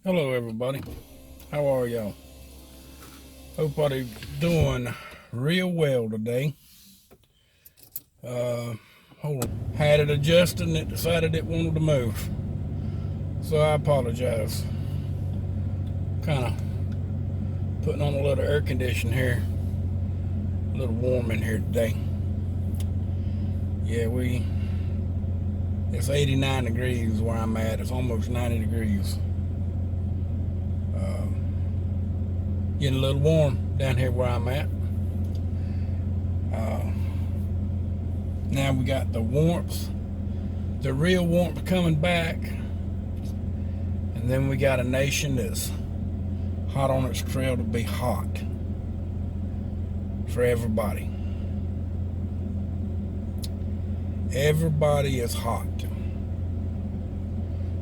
Hello everybody, how are y'all? Hope everybody's doing real well today. Hold on. Had it adjusted and it decided it wanted to move. So I apologize. Kind of putting on a little air conditioning here. A little warm in here today. Yeah, it's 89 degrees where I'm at. It's almost 90 degrees. Getting a little warm down here where I'm at. Now we got the warmth, the real warmth coming back, and then we got a nation that's hot on its trail to be hot for everybody. Everybody is hot.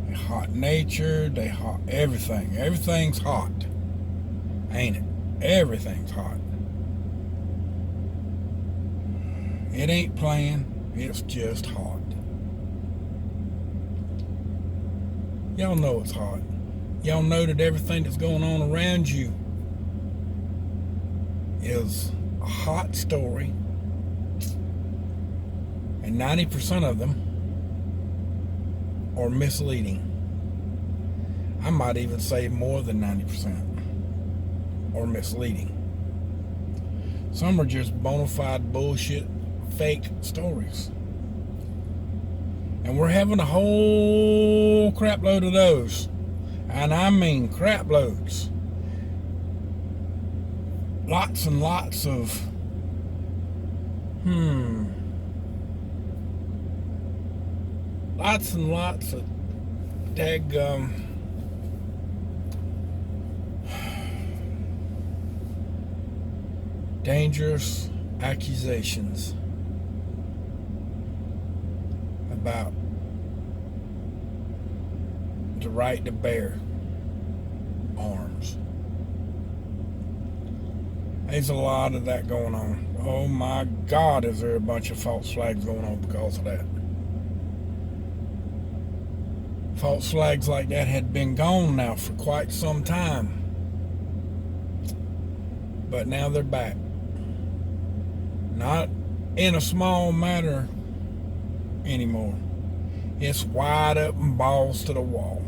They hot nature, they hot everything. Everything's hot, ain't it? Everything's hot. It ain't playing, it's just hot. Y'all know it's hot. Y'all know that everything that's going on around you is a hot story. And 90% of them are misleading. I might even say more than 90% are misleading. Some are just bona fide bullshit, fake stories. And we're having a whole crap load of those. And I mean crap loads. Lots and lots of lots and lots of daggum dangerous accusations about the right to bear arms. There's a lot of that going on. Oh my God, is there a bunch of false flags going on because of that? False flags like that had been gone now for quite some time. But now they're back. Not in a small matter anymore. It's wide up and balls to the wall.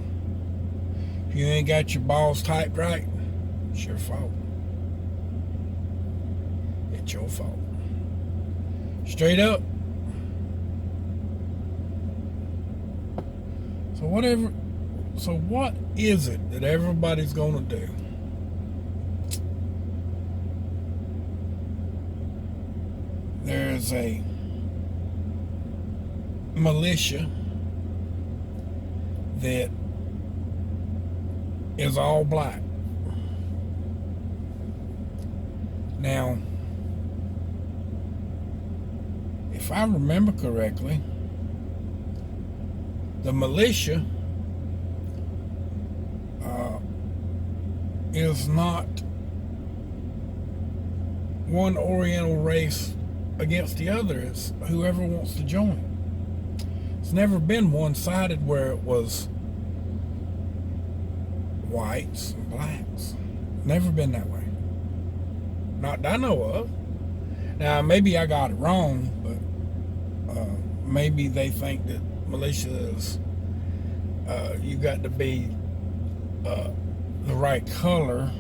If you ain't got your balls typed right, it's your fault. It's your fault. Straight up. So what is it that everybody's gonna do? There's a militia that is all black. Now, if I remember correctly, the militia is not one Oriental race against the other. It's whoever wants to join. It's never been one-sided where it was whites and blacks. Never been that way. Not that I know of. Now, maybe I got it wrong, but maybe they think that militia is you got to be the right color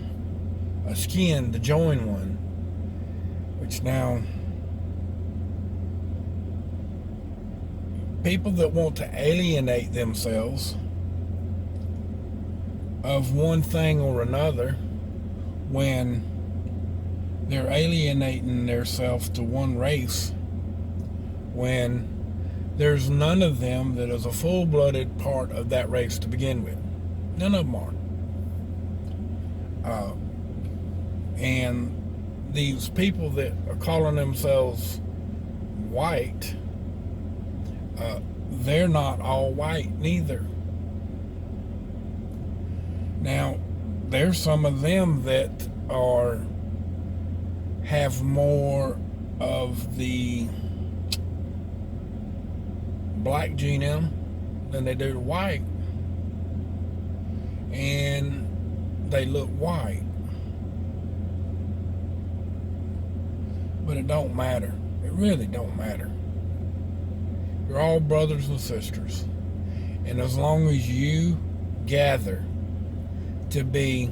of skin to join one. Which now, people that want to alienate themselves of one thing or another, when they're alienating themselves to one race, when there's none of them that is a full-blooded part of that race to begin with. None of them are. And these people that are calling themselves white, they're not all white neither. Now, there's some of them that have more of the black gene in them than they do the white. And they look white. But it don't matter. It really don't matter. You're all brothers and sisters. And as long as you gather to be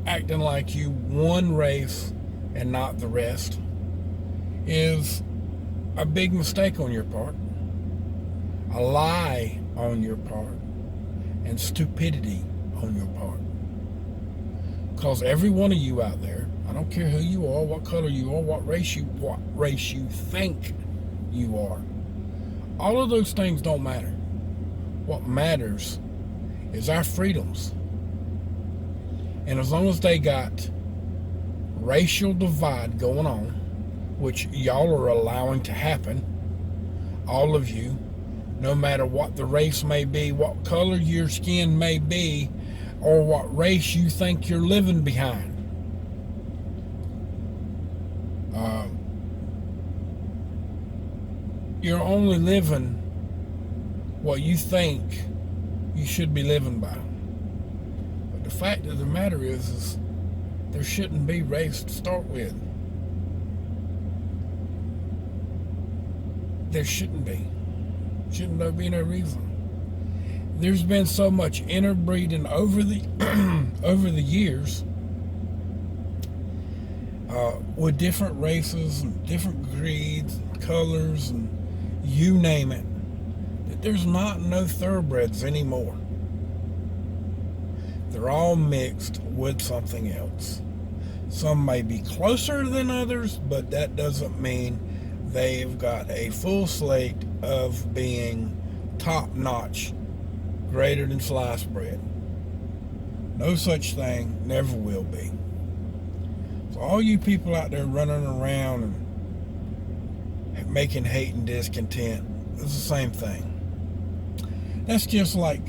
acting like you one race and not the rest is a big mistake on your part, a lie on your part, and stupidity on your part. Because every one of you out there, I don't care who you are, what color you are, what race you think you are, all of those things don't matter. What matters is our freedoms. And as long as they got racial divide going on, which y'all are allowing to happen, all of you, no matter what the race may be, what color your skin may be, or what race you think you're living behind. You're only living what you think you should be living by. But the fact of the matter is there shouldn't be race to start with. There shouldn't be. Shouldn't be no reason. There's been so much interbreeding over the years with different races and different creeds and colors and you name it, that there's not no thoroughbreds anymore. They're all mixed with something else. Some may be closer than others, but that doesn't mean they've got a full slate of being top-notch, greater than sliced bread. No such thing, never will be. So all you people out there running around and making hate and discontent, it's the same thing. That's just like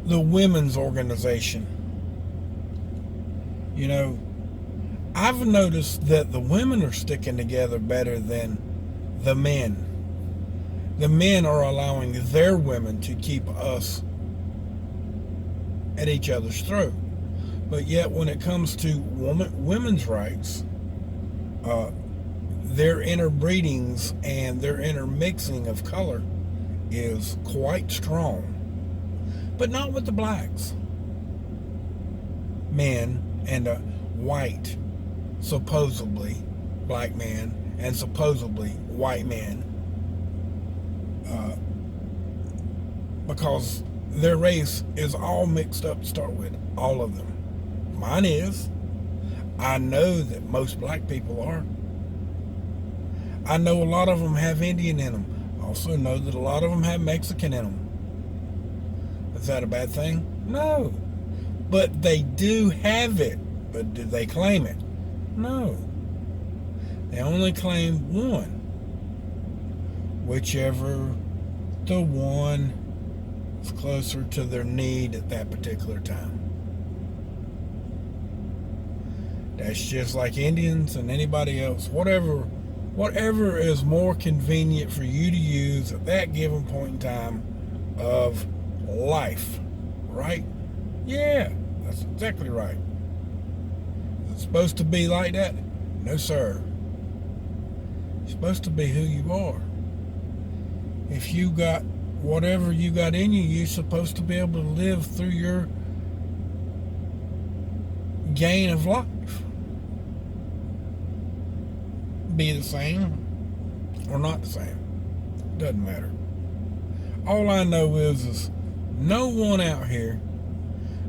the women's organization. You know, I've noticed that the women are sticking together better than the men. The men are allowing their women to keep us at each other's throat. But yet when it comes to women's rights, their interbreedings and their intermixing of color is quite strong. But not with the blacks. Men and a white, supposedly black man and supposedly white man. Because their race is all mixed up to start with, all of them. Mine is. I know that most black people are. I know a lot of them have Indian in them. I also know that a lot of them have Mexican in them. Is that a bad thing? No. But they do have it. But do they claim it? No. They only claim one. Whichever the one is closer to their need at that particular time. That's just like Indians and anybody else. Whatever is more convenient for you to use at that given point in time of life. Right? Yeah, that's exactly right. Is it supposed to be like that? No, sir. You're supposed to be who you are. If you got whatever you got in you, you're supposed to be able to live through your gain of life. Be the same or not the same. Doesn't matter. All I know is no one out here,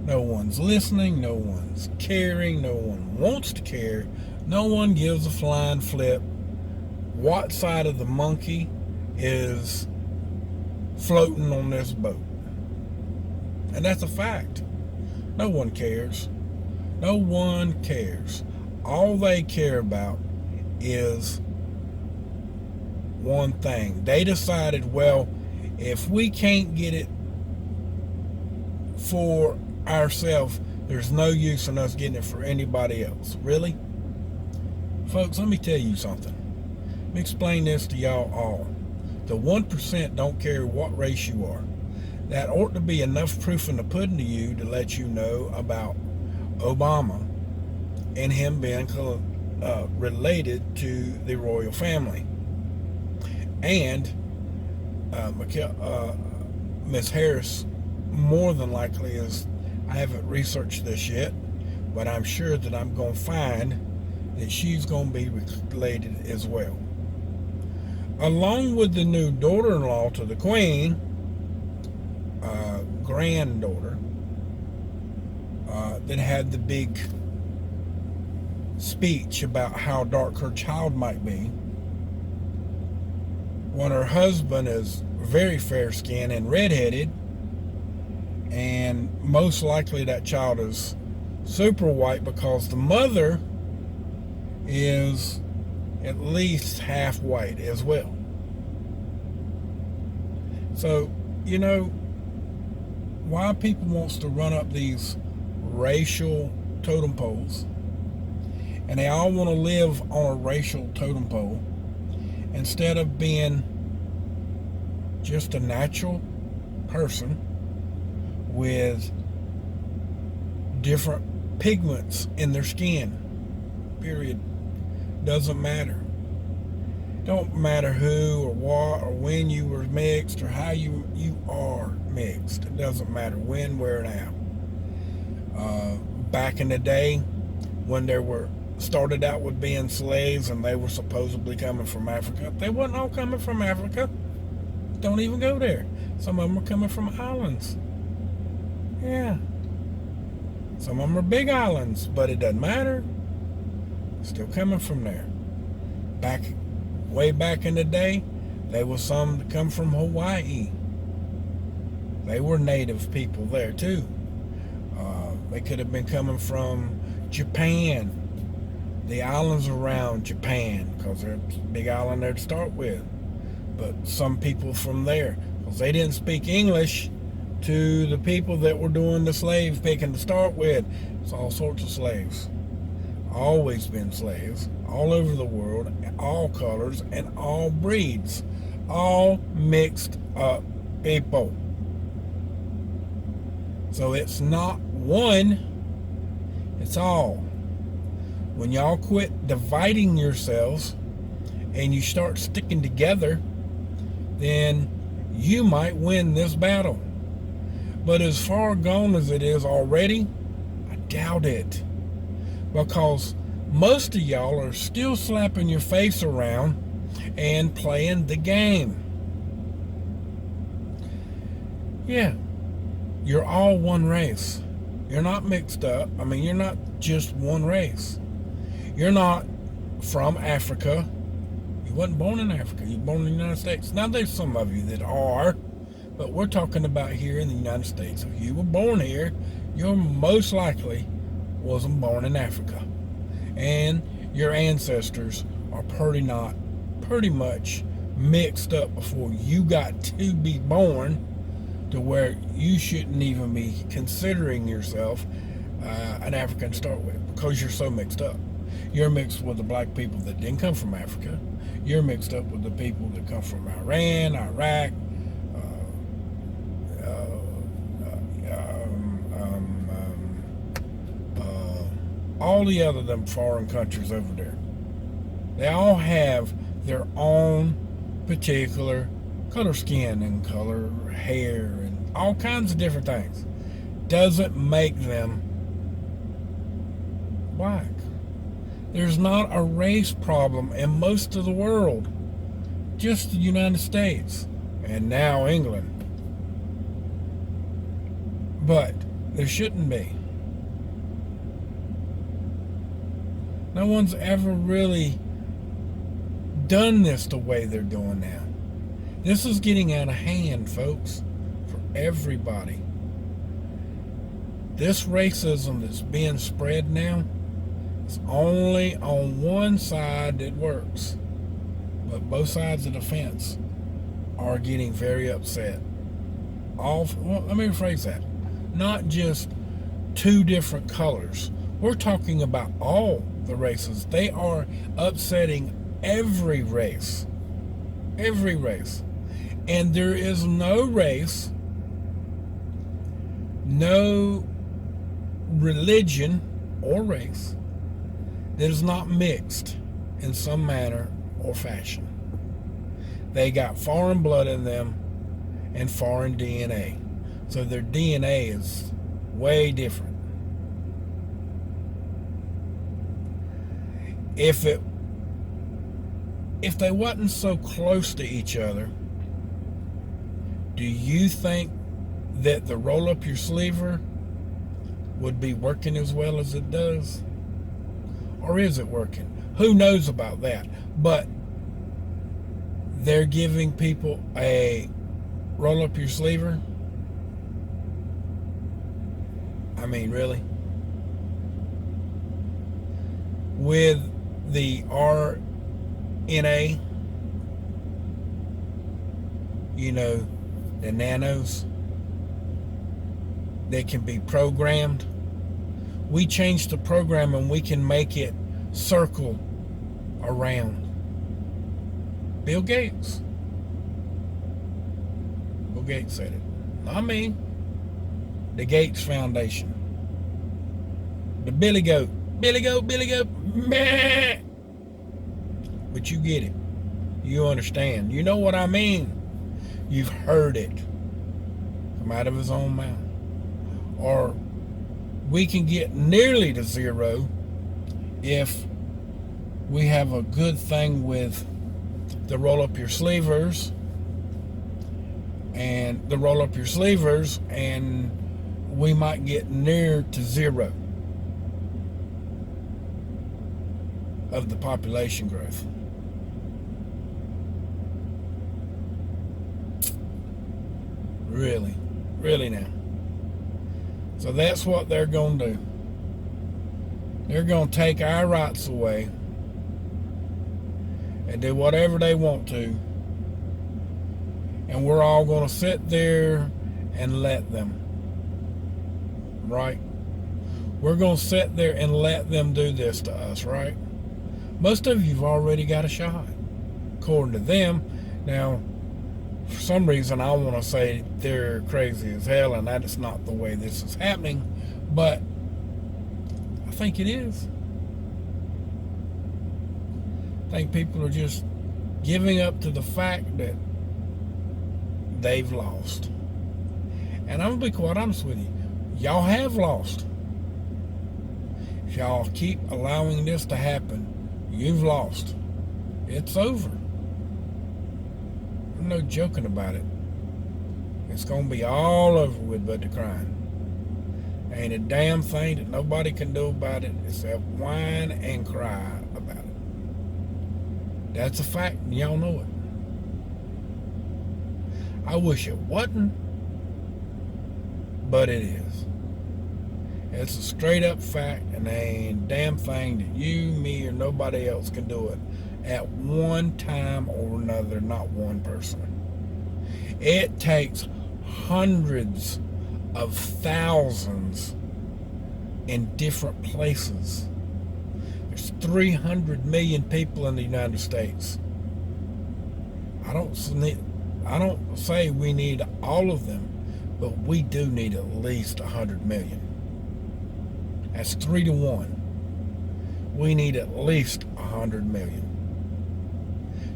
no one's listening, no one's caring, no one wants to care, no one gives a flying flip what side of the monkey is floating on this boat. And that's a fact. No one cares. No one cares. All they care about is one thing. They decided, well, if we can't get it for ourselves, there's no use in us getting it for anybody else. Really? Folks, let me tell you something. Let me explain this to y'all all. The 1% don't care what race you are. That ought to be enough proof in the pudding to you to let you know about Obama and him being related to the royal family. And Miss Harris more than likely is, I haven't researched this yet, but I'm sure that I'm going to find that she's going to be related as well. Along with the new daughter-in-law to the Queen, granddaughter, that had the big speech about how dark her child might be, when her husband is very fair-skinned and redheaded, and most likely that child is super white because the mother is at least half white as well. So, you know, why people wants to run up these racial totem poles, and they all want to live on a racial totem pole instead of being just a natural person with different pigments in their skin. Period. Doesn't matter. Don't matter who or what or when you were mixed or how you are mixed. It doesn't matter when, where, and how. Back in the day when they were started out with being slaves and they were supposedly coming from Africa, they wasn't all coming from Africa. Don't even go there. Some of them were coming from islands. Yeah. Some of them are big islands, but it doesn't matter. Still coming from there. Way back in the day, there was some that come from Hawaii. They were native people there too. They could have been coming from Japan, the islands around Japan, because there's a big island there to start with. But some people from there, because they didn't speak English to the people that were doing the slave picking to start with. It's all sorts of slaves. Always been slaves all over the world, all colors and all breeds, all mixed up people. So it's not one, it's all. When y'all quit dividing yourselves and you start sticking together, then you might win this battle. But as far gone as it is already, I doubt it. Because most of y'all are still slapping your face around and playing the game. Yeah, you're all one race. You're not mixed up. I mean, you're not just one race. You're not from Africa. You wasn't born in Africa. You were born in the United States. Now, there's some of you that are, but we're talking about here in the United States. If you were born here, you're most likely wasn't born in Africa. And your ancestors are pretty much mixed up before you got to be born, to where you shouldn't even be considering yourself an African to start with, because you're so mixed up. You're mixed with the black people that didn't come from Africa. You're mixed up with the people that come from Iran, Iraq, all the other them foreign countries over there. They all have their own particular color skin and color hair and all kinds of different things. Doesn't make them black. There's not a race problem in most of the world, just the United States and now England. But there shouldn't be. No one's ever really done this the way they're doing now. This is getting out of hand, folks, for everybody. This racism that's being spread now is only on one side that works. But both sides of the fence are getting very upset. Well, let me rephrase that. Not just two different colors. We're talking about all the races. They are upsetting every race. Every race. And there is no race, no religion or race that is not mixed in some manner or fashion. They got foreign blood in them and foreign DNA. So their DNA is way different. If they wasn't so close to each other, do you think that the roll up your sleever would be working as well as it does? Or is it working? Who knows about that? But they're giving people a roll up your sleever. I mean, really? With the RNA, you know, the nanos that can be programmed. We change the program and we can make it circle around. Bill Gates. Bill Gates said it. Not me. The Gates Foundation. The Billy Goat. Billy Goat, Billy Goat. Meh. But you get it. You understand. You know what I mean. You've heard it come out of his own mouth. Or we can get nearly to zero if we have a good thing with the roll up your sleevers and we might get near to zero of the population growth. Really now. So that's what they're going to do. They're going to take our rights away and do whatever they want to. And we're all going to sit there and let them. Right? We're going to sit there and let them do this to us, right? Most of you've already got a shot, according to them. Now, for some reason, I want to say they're crazy as hell, and that is not the way this is happening, but I think it is. I think people are just giving up to the fact that they've lost. And I'm going to be quite honest with you. Y'all have lost. If y'all keep allowing this to happen, you've lost. It's over. I'm no joking about it. It's going to be all over with but the crying. Ain't a damn thing that nobody can do about it except whine and cry about it. That's a fact, and y'all know it. I wish it wasn't, but it is. It's a straight up fact, and there ain't a damn thing that you, me, or nobody else can do it at one time or another, not one person. It takes hundreds of thousands in different places. There's 300 million people in the United States. I don't say we need all of them, but we do need at least 100 million. That's 3 to 1. We need at least 100 million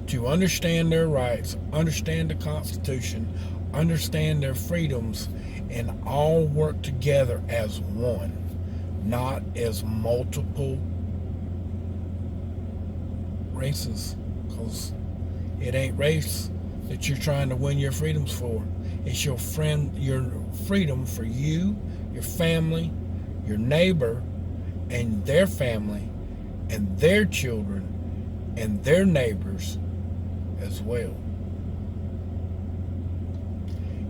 to understand their rights, understand the Constitution, understand their freedoms, and all work together as one, not as multiple races, because it ain't race that you're trying to win your freedoms for. It's your freedom for you, your family, your neighbor, and their family, and their children, and their neighbors as well.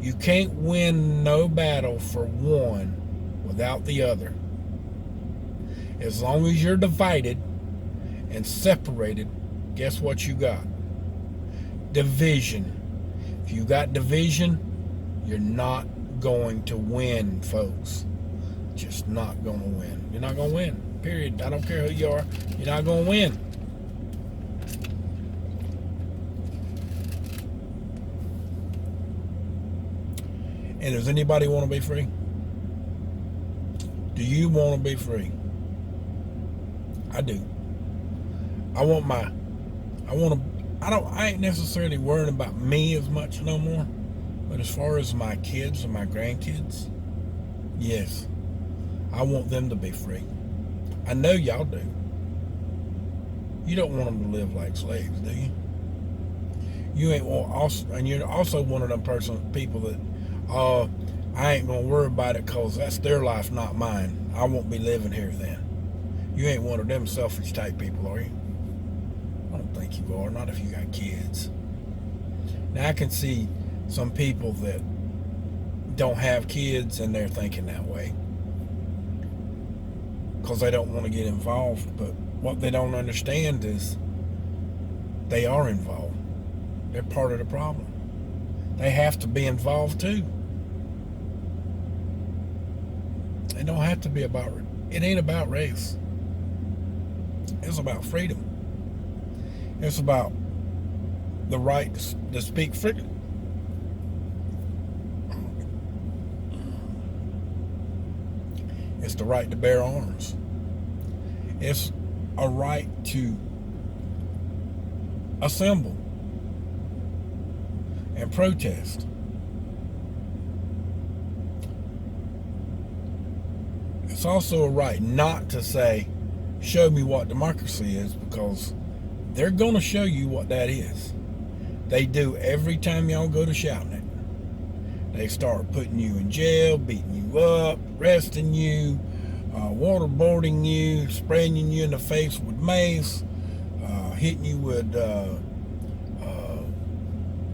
You can't win no battle for one without the other. As long as you're divided and separated, guess what you got? Division. If you got division, you're not going to win, folks. Just not going to win. You're not going to win. Period. I don't care who you are. You're not going to win. And does anybody want to be free? Do you want to be free? I do. I ain't necessarily worrying about me as much no more. But as far as my kids and my grandkids, yes, I want them to be free. I know y'all do. You don't want them to live like slaves, do you? You ain't also, and you're also one of them people that, I ain't gonna worry about it because that's their life, not mine. I won't be living here then. You ain't one of them selfish type people, are you? I don't think you are. Not if you got kids. Now I can see some people that don't have kids and they're thinking that way because they don't want to get involved. But what they don't understand is they are involved. They're part of the problem. They have to be involved too. It don't have to be about, it ain't about race. It's about freedom. It's about the right to speak freely. It's the right to bear arms. It's a right to assemble and protest. It's also a right not to say, show me what democracy is, because they're going to show you what that is. They do every time y'all go to shouting it. They start putting you in jail, beating you up, arresting you, waterboarding you, spraying you in the face with mace, hitting you with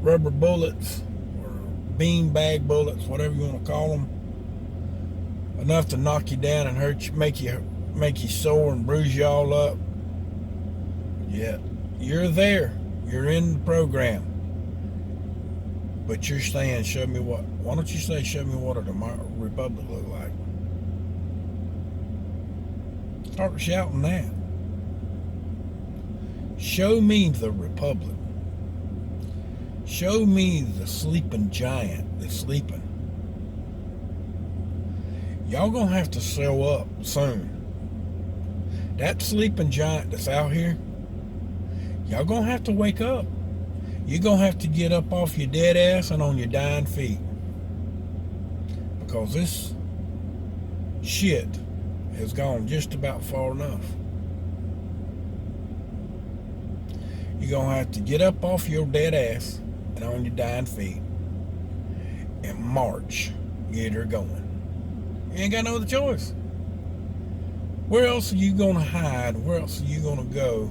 rubber bullets or beanbag bullets, whatever you want to call them, enough to knock you down and hurt you, make you sore and bruise you all up. Yeah, you're there. You're in the program. But you're saying, show me what. Why don't you say, show me what a republic look like? Start shouting that. Show me the republic. Show me the sleeping giant that's sleeping. Y'all gonna have to show up soon. That sleeping giant that's out here, y'all gonna have to wake up. You're gonna have to get up off your dead ass and on your dying feet. Because this shit has gone just about far enough. You're gonna have to get up off your dead ass and on your dying feet and march. Get her going. You ain't got no other choice. Where else are you gonna hide? Where else are you gonna go?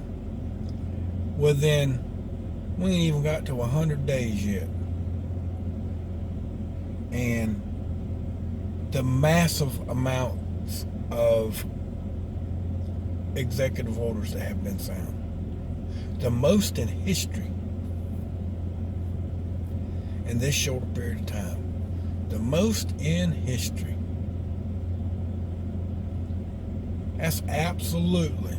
Well then, we ain't even got to 100 days yet. And the massive amounts of executive orders that have been signed. The most in history. In this short period of time. The most in history. That's absolutely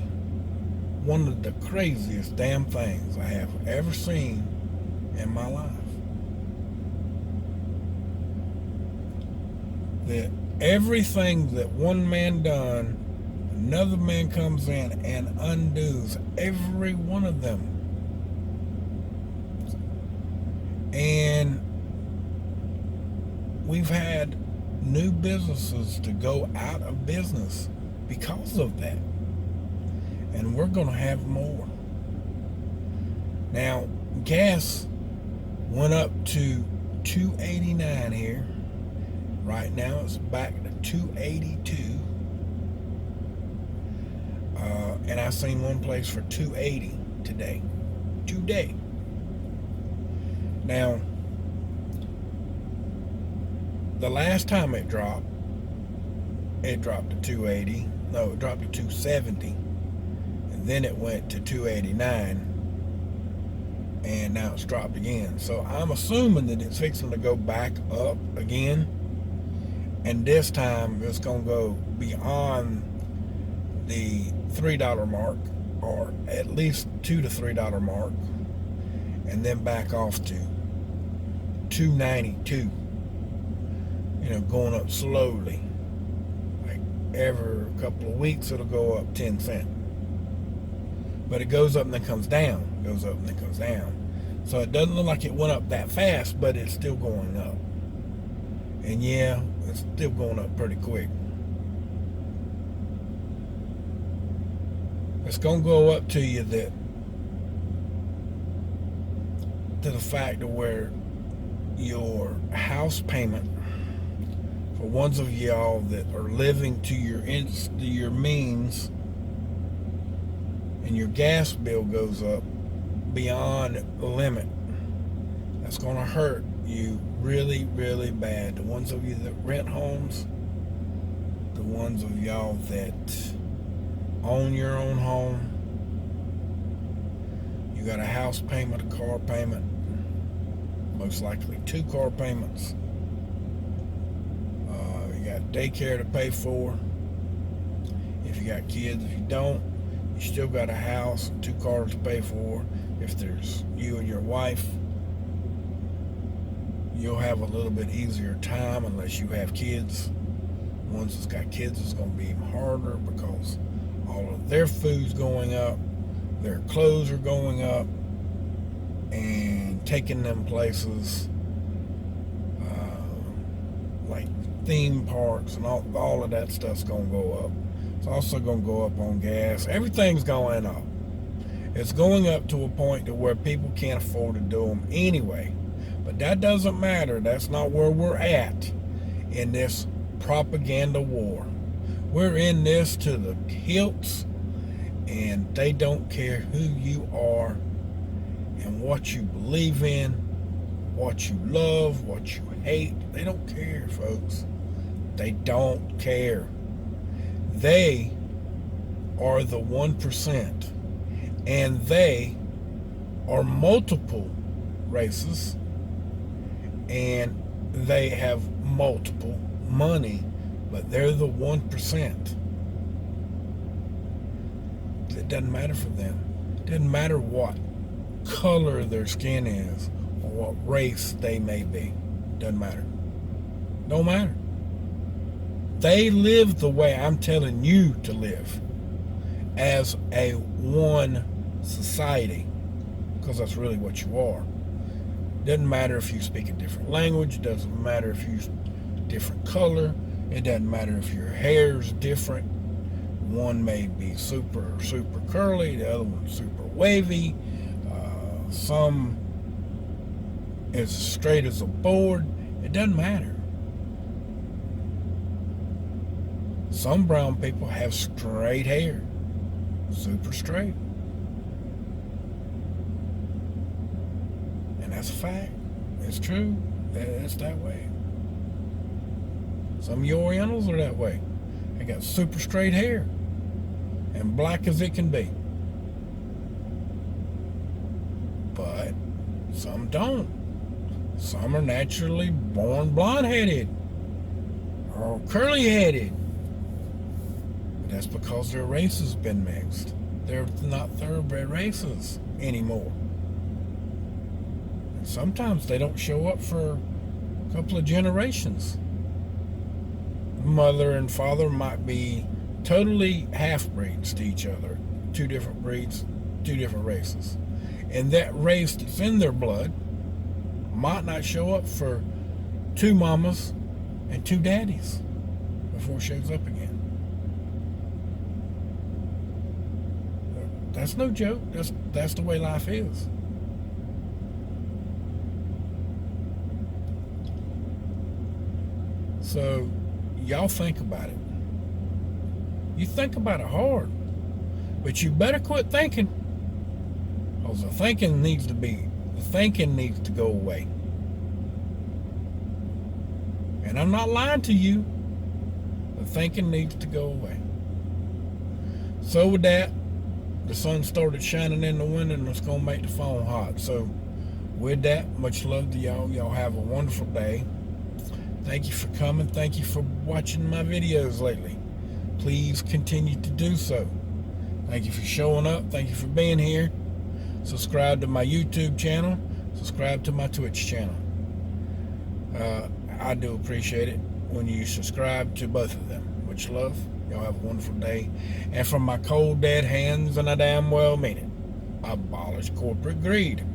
one of the craziest damn things I have ever seen in my life. That everything that one man done, another man comes in and undoes every one of them. And we've had new businesses to go out of business because of that. And we're going to have more. Now, gas went up to $2.89 here. Right now it's back to $2.82. And I seen one place for $2.80 today. Today. Now, the last time it dropped to $2.80. No, it dropped to $2.70. And then it went to $2.89. And now it's dropped again. So I'm assuming that it's fixing to go back up again. And this time it's going to go beyond the $3 mark, or at least $2 to $3 mark, and then back off to $2.92. going up slowly. Like every couple of weeks it'll go up 10 cents. But it goes up and then comes down. Goes up and then comes down. So it doesn't look like it went up that fast, but it's still going up. And yeah, it's still going up pretty quick. It's going to go up to you to the fact of where your house payment, for ones of y'all that are living to your means, and your gas bill goes up beyond the limit, that's going to hurt you really, really bad. The ones of you that rent homes, the ones of y'all that own your own home, you got a house payment, a car payment, most likely 2 car payments. You got daycare to pay for if you got kids. If you don't, you still got a house and 2 cars to pay for. If there's you and your wife, you'll have a little bit easier time unless you have kids. Ones that's got kids, it's going to be even harder because all of their food's going up, their clothes are going up, and taking them places like theme parks and all of that stuff's going to go up. It's also going to go up on gas. Everything's going up. It's going up to a point to where people can't afford to do them anyway. But that doesn't matter. That's not where we're at in this propaganda war. We're in this to the hilts, and they don't care who you are and what you believe in, what you love, what you hate. They don't care, folks. They don't care. They are the 1%, and they are multiple races, and they have multiple money, but they're the 1%. It doesn't matter for them. It doesn't matter what color their skin is or what race they may be. Doesn't matter. Don't matter. They live the way I'm telling you to live, as a one society, because that's really what you are. Doesn't matter if you speak a different language. Doesn't matter if you're different color. It doesn't matter if your hair's different. One may be super curly, the other one's super wavy. Some is straight as a board. It doesn't matter. Some brown people have straight hair, super straight. And that's a fact. It's true. It's that way. Some of you Orientals are that way. They got super straight hair and black as it can be. But some don't. Some are naturally born blonde-headed or curly-headed. But that's because their race has been mixed. They're not thoroughbred races anymore. And sometimes they don't show up for a couple of generations. Mother and father might be totally half-breeds to each other. 2 different breeds, 2 different races. And that race that's in their blood might not show up for 2 mamas and 2 daddies before it shows up again. That's no joke. That's the way life is. So y'all think about it. You think about it hard, but you better quit thinking, because the thinking needs to go away. And I'm not lying to you. The thinking needs to go away. So with that, the sun started shining in the window, and it's going to make the phone hot. So with that, much love to y'all. Y'all have a wonderful day. Thank you for coming. Thank you for watching my videos lately. Please continue to do so. Thank you for showing up. Thank you for being here. Subscribe to my YouTube channel. Subscribe to my Twitch channel. I do appreciate it. when you subscribe to both of them. Much love. Y'all have a wonderful day. And from my cold dead hands, and I damn well mean it, abolish corporate greed.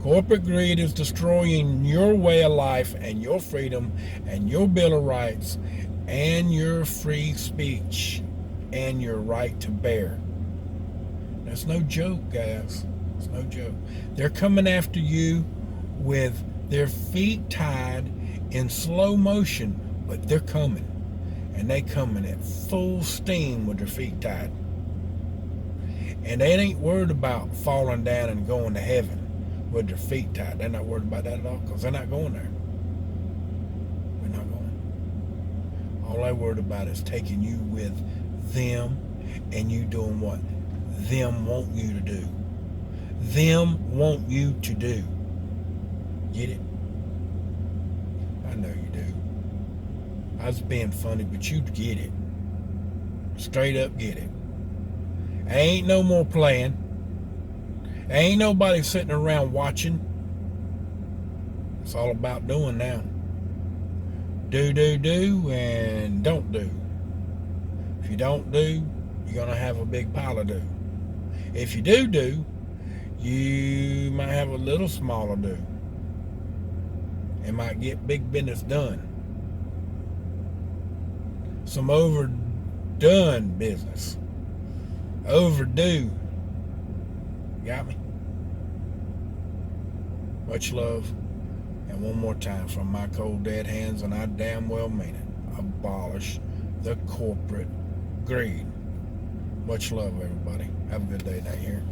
Corporate greed is destroying your way of life and your freedom and your Bill of Rights and your free speech and your right to bear. That's no joke, guys. It's no joke. They're coming after you with their feet tied in slow motion, but they're coming. And they coming at full steam with their feet tied. And they ain't worried about falling down and going to heaven with their feet tied. They're not worried about that at all, because they're not going there. They're not going. All they're worried about is taking you with them and you doing what them want you to do. Them want you to do. Get it? I know you do. I was being funny, but you get it. Straight up get it. Ain't no more playing. Ain't nobody sitting around watching. It's all about doing now. Do, and don't do. If you don't do, you're going to have a big pile of do. If you do, you might have a little smaller do. It might get big business done. Some overdone business. Overdue. Got me? Much love. And one more time, from my cold dead hands, and I damn well mean it, abolish the corporate greed. Much love, everybody. Have a good day down here.